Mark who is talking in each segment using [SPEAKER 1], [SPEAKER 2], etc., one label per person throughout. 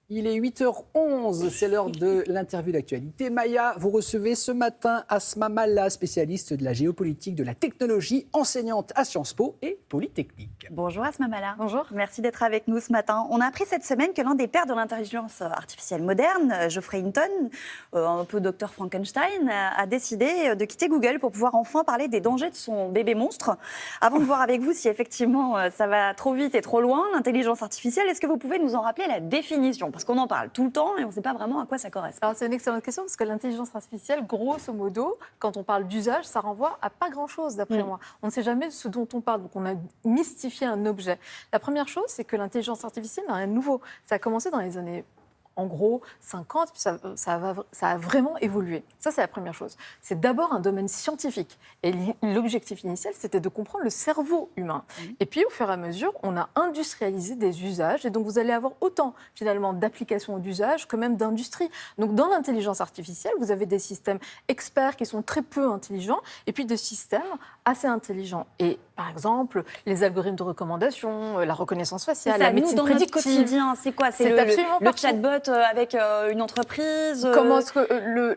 [SPEAKER 1] Il est 8h11, c'est l'heure de l'interview d'actualité. Maya, vous recevez ce matin Asma Malla, spécialiste de la géopolitique, de la technologie, enseignante à Sciences Po et Polytechnique.
[SPEAKER 2] Bonjour Asma Malla.
[SPEAKER 3] Bonjour.
[SPEAKER 2] Merci d'être avec nous ce matin. On a appris cette semaine que l'un des pères de l'intelligence artificielle moderne, Geoffrey Hinton, un peu docteur Frankenstein, a décidé de quitter Google pour pouvoir enfin parler des dangers de son bébé monstre. Avant de voir avec vous si effectivement ça va trop vite et trop loin, l'intelligence artificielle, est-ce que vous pouvez nous en rappeler la définition ? Parce qu'on en parle tout le temps et on ne sait pas vraiment à quoi ça correspond.
[SPEAKER 3] Alors, c'est une excellente question parce que l'intelligence artificielle, grosso modo, quand on parle d'usage, ça renvoie à pas grand-chose, d'après moi. On ne sait jamais ce dont on parle, donc on a mystifié un objet. La première chose, c'est que l'intelligence artificielle n'a rien de nouveau. Ça a commencé dans les années, en gros, 50, puis ça a vraiment évolué. Ça, c'est la première chose. C'est d'abord un domaine scientifique. Et l'objectif initial, c'était de comprendre le cerveau humain. Et puis, au fur et à mesure, on a industrialisé des usages. Et donc, vous allez avoir autant, finalement, d'applications d'usage que même d'industrie. Donc, dans l'intelligence artificielle, vous avez des systèmes experts qui sont très peu intelligents, et puis des systèmes assez intelligents. Et, par exemple, les algorithmes de recommandation, la reconnaissance faciale, la médecine prédictive.
[SPEAKER 2] Dans notre quotidien, c'est quoi ? C'est le chatbot avec une entreprise
[SPEAKER 3] Comment est-ce que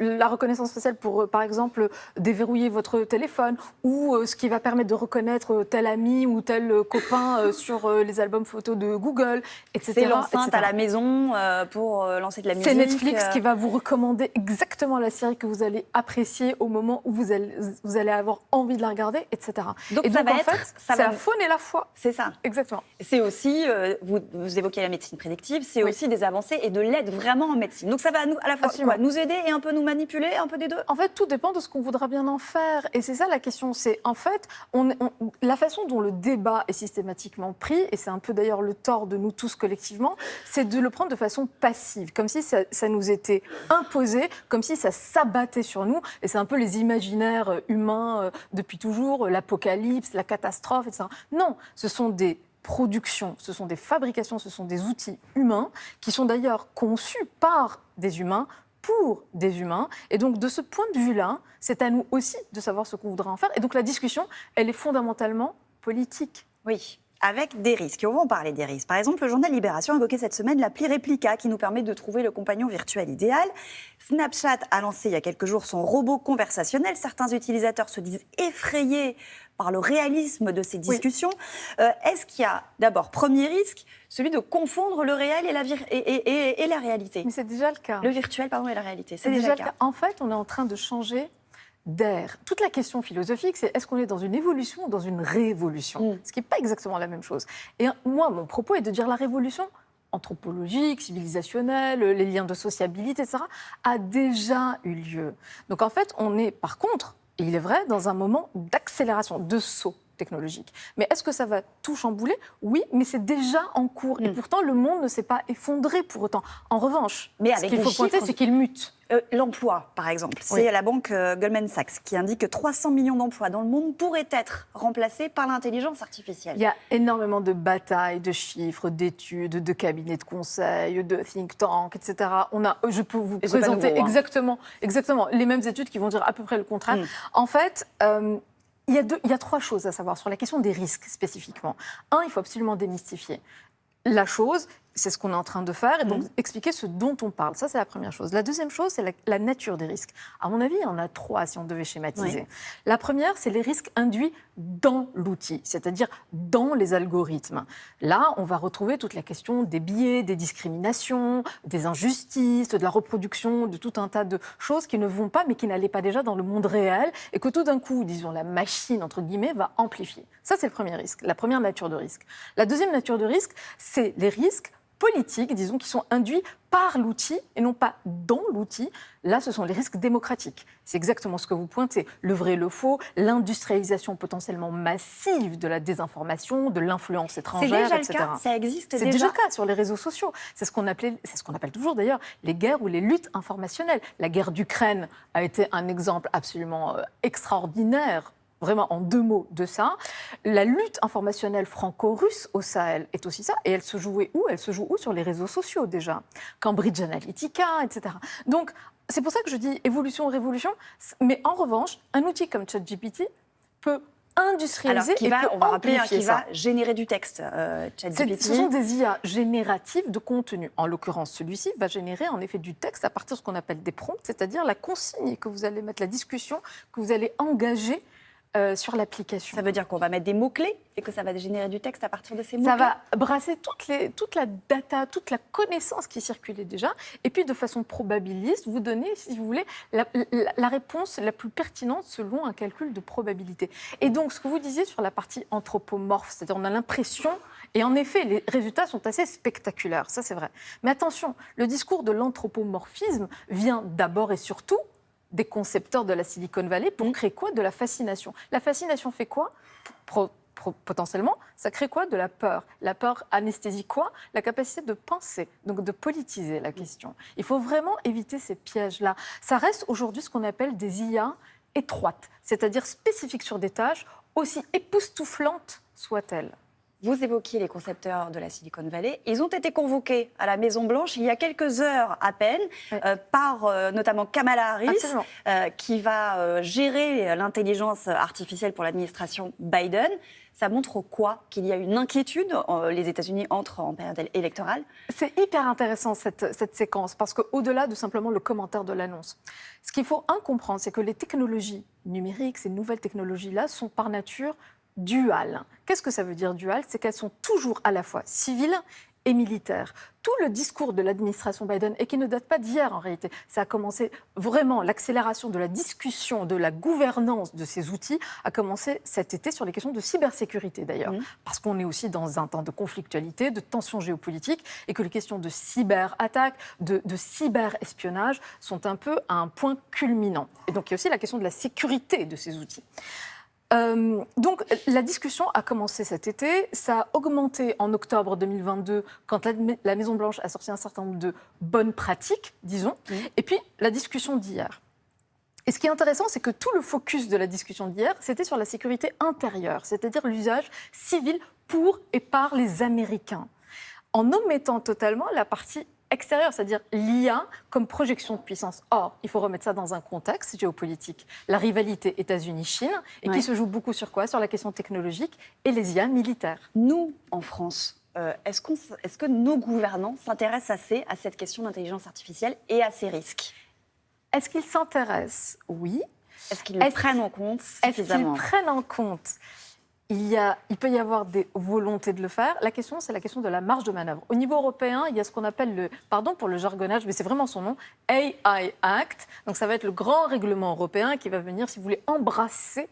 [SPEAKER 3] la reconnaissance faciale pour, par exemple, déverrouiller votre téléphone ou ce qui va permettre de reconnaître tel ami ou tel copain sur les albums photos de Google, etc.
[SPEAKER 2] C'est l'enceinte à la maison pour lancer de la musique.
[SPEAKER 3] C'est Netflix qui va vous recommander exactement la série que vous allez apprécier au moment où vous allez avoir envie de la regarder, etc.
[SPEAKER 2] Donc,
[SPEAKER 3] et
[SPEAKER 2] ça
[SPEAKER 3] donc
[SPEAKER 2] va
[SPEAKER 3] en
[SPEAKER 2] être,
[SPEAKER 3] fait, c'est la faune et la foi.
[SPEAKER 2] C'est ça.
[SPEAKER 3] Exactement.
[SPEAKER 2] C'est aussi, vous évoquez la médecine prédictive, c'est aussi des avancées et de l'aide vraiment en médecine. Donc ça va à la fois quoi, nous aider et un peu nous manipuler, un peu des deux.
[SPEAKER 3] En fait, tout dépend de ce qu'on voudra bien en faire. Et c'est ça la question. C'est en fait, la façon dont le débat est systématiquement pris, et c'est un peu d'ailleurs le tort de nous tous collectivement, c'est de le prendre de façon passive, comme si ça nous était imposé, comme si ça s'abattait sur nous. Et c'est un peu les imaginaires humains depuis toujours, l'apocalypse, la catastrophe, etc. Non, ce sont des productions, ce sont des fabrications, ce sont des outils humains qui sont d'ailleurs conçus par des humains pour des humains. Et donc, de ce point de vue-là, c'est à nous aussi de savoir ce qu'on voudra en faire. Et donc, la discussion, elle est fondamentalement politique.
[SPEAKER 2] Oui. Avec des risques. Et on va en parler des risques. Par exemple, le journal Libération a évoqué cette semaine l'appli Replica qui nous permet de trouver le compagnon virtuel idéal. Snapchat a lancé il y a quelques jours son robot conversationnel. Certains utilisateurs se disent effrayés par le réalisme de ces discussions. Oui. Est-ce qu'il y a, d'abord, premier risque, celui de confondre le réel et la réalité ?
[SPEAKER 3] Mais c'est déjà le cas.
[SPEAKER 2] Le virtuel, pardon, et la réalité.
[SPEAKER 3] C'est déjà le cas. En fait, on est en train de changer d'air. Toute la question philosophique, c'est est-ce qu'on est dans une évolution ou dans une révolution ? Ce qui n'est pas exactement la même chose. Et moi, mon propos est de dire la révolution anthropologique, civilisationnelle, les liens de sociabilité, etc., a déjà eu lieu. Donc en fait, on est par contre, et il est vrai, dans un moment d'accélération, de saut technologique. Mais est-ce que ça va tout chambouler ? Oui, mais c'est déjà en cours. Et pourtant, le monde ne s'est pas effondré pour autant. En revanche, ce qu'il faut pointer, c'est qu'il mute.
[SPEAKER 2] L'emploi, par exemple. C'est la banque Goldman Sachs qui indique que 300 millions d'emplois dans le monde pourraient être remplacés par l'intelligence artificielle.
[SPEAKER 3] Il y a énormément de batailles, de chiffres, d'études, de cabinets de conseil, de think tanks, etc. Je peux vous présenter nouveau, exactement les mêmes études qui vont dire à peu près le contraire. En fait, il y a trois choses à savoir sur la question des risques spécifiquement. Un, il faut absolument démystifier la chose. C'est ce qu'on est en train de faire, et donc expliquer ce dont on parle. Ça, c'est la première chose. La deuxième chose, c'est la nature des risques. À mon avis, il y en a trois, si on devait schématiser. Oui. La première, c'est les risques induits dans l'outil, c'est-à-dire dans les algorithmes. Là, on va retrouver toute la question des biais, des discriminations, des injustices, de la reproduction, de tout un tas de choses qui ne vont pas, mais qui n'allaient pas déjà dans le monde réel, et que tout d'un coup, disons, la machine, entre guillemets, va amplifier. Ça, c'est le premier risque, la première nature de risque. La deuxième nature de risque, c'est les risques politiques, disons, qui sont induits par l'outil et non pas dans l'outil. Là, ce sont les risques démocratiques. C'est exactement ce que vous pointez. Le vrai et le faux, l'industrialisation potentiellement massive de la désinformation, de l'influence étrangère, etc.
[SPEAKER 2] C'est déjà le cas, ça existe déjà.
[SPEAKER 3] C'est déjà le cas sur les réseaux sociaux. C'est ce qu'on appelle toujours d'ailleurs les guerres ou les luttes informationnelles. La guerre d'Ukraine a été un exemple absolument extraordinaire, vraiment en deux mots de ça. La lutte informationnelle franco-russe au Sahel est aussi ça. Et elle se jouait où ? Elle se joue où ? Sur les réseaux sociaux déjà. Cambridge Analytica, etc. Donc, c'est pour ça que je dis évolution, révolution. Mais en revanche, un outil comme ChatGPT peut industrialisé
[SPEAKER 2] Alors,
[SPEAKER 3] et
[SPEAKER 2] on va rappeler
[SPEAKER 3] amplifier
[SPEAKER 2] qui
[SPEAKER 3] ça.
[SPEAKER 2] va générer du texte, ChatGPT.
[SPEAKER 3] Ce sont des IA génératives de contenu. En l'occurrence, celui-ci va générer en effet du texte à partir de ce qu'on appelle des prompts, c'est-à-dire la consigne que vous allez mettre, la discussion que vous allez engager sur l'application.
[SPEAKER 2] Ça veut dire qu'on va mettre des mots-clés et que ça va générer du texte à partir de ces mots-clés.
[SPEAKER 3] Ça va brasser toute la data, toute la connaissance qui circulait déjà, et puis de façon probabiliste, vous donner, si vous voulez, la réponse la plus pertinente selon un calcul de probabilité. Et donc, ce que vous disiez sur la partie anthropomorphe, c'est-à-dire on a l'impression, et en effet, les résultats sont assez spectaculaires, ça c'est vrai. Mais attention, le discours de l'anthropomorphisme vient d'abord et surtout des concepteurs de la Silicon Valley pour créer quoi? De la fascination. La fascination fait quoi? Potentiellement, ça crée quoi? De la peur. La peur anesthésie quoi? La capacité de penser, donc de politiser la question. Il faut vraiment éviter ces pièges-là. Ça reste aujourd'hui ce qu'on appelle des IA étroites, c'est-à-dire spécifiques sur des tâches, aussi époustouflantes soient-elles.
[SPEAKER 2] Vous évoquiez les concepteurs de la Silicon Valley. Ils ont été convoqués à la Maison-Blanche il y a quelques heures à peine, par notamment Kamala Harris, qui va gérer l'intelligence artificielle pour l'administration Biden. Ça montre quoi? Qu'il y a une inquiétude. Les États-Unis entrent en période électorale.
[SPEAKER 3] C'est hyper intéressant cette séquence, parce qu'au-delà de simplement le commentaire de l'annonce, ce qu'il faut comprendre, c'est que les technologies numériques, ces nouvelles technologies-là, sont par nature duales. Qu'est-ce que ça veut dire dual? C'est qu'elles sont toujours à la fois civiles et militaires. Tout le discours de l'administration Biden, et qui ne date pas d'hier en réalité, ça a commencé vraiment, l'accélération de la discussion, de la gouvernance de ces outils a commencé cet été sur les questions de cybersécurité d'ailleurs, parce qu'on est aussi dans un temps de conflictualité, de tensions géopolitiques, et que les questions de cyberattaque, de cyberespionnage sont un peu à un point culminant. Et donc il y a aussi la question de la sécurité de ces outils. Donc la discussion a commencé cet été, ça a augmenté en octobre 2022 quand la Maison-Blanche a sorti un certain nombre de bonnes pratiques, disons, et puis la discussion d'hier. Et ce qui est intéressant, c'est que tout le focus de la discussion d'hier, c'était sur la sécurité intérieure, c'est-à-dire l'usage civil pour et par les Américains, en omettant totalement la partie extérieure, c'est-à-dire l'IA comme projection de puissance. Or, il faut remettre ça dans un contexte géopolitique. La rivalité États-Unis-Chine, et qui se joue beaucoup sur quoi? Sur la question technologique et les IA militaires.
[SPEAKER 2] Nous, en France, est-ce que nos gouvernants s'intéressent assez à cette question d'intelligence artificielle et à ces risques?
[SPEAKER 3] Est-ce qu'ils s'intéressent? Oui.
[SPEAKER 2] Est-ce qu'ils le prennent en compte suffisamment?
[SPEAKER 3] Est-ce qu'ils prennent en compte? Il peut y avoir des volontés de le faire. La question, c'est la question de la marge de manœuvre. Au niveau européen, il y a ce qu'on appelle pardon pour le jargonnage, mais c'est vraiment son nom, AI Act. Donc ça va être le grand règlement européen qui va venir, si vous voulez, embrasser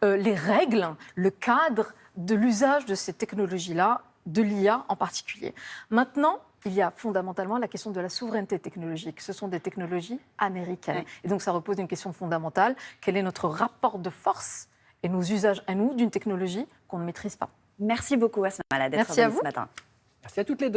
[SPEAKER 3] les règles, le cadre de l'usage de ces technologies-là, de l'IA en particulier. Maintenant, il y a fondamentalement la question de la souveraineté technologique. Ce sont des technologies américaines. Ouais. Et donc ça repose une question fondamentale. Quel est notre rapport de force et nos usages à nous d'une technologie qu'on ne maîtrise pas?
[SPEAKER 2] Merci beaucoup, Asma Mala, d'être venue ce matin.
[SPEAKER 1] Merci à toutes les deux.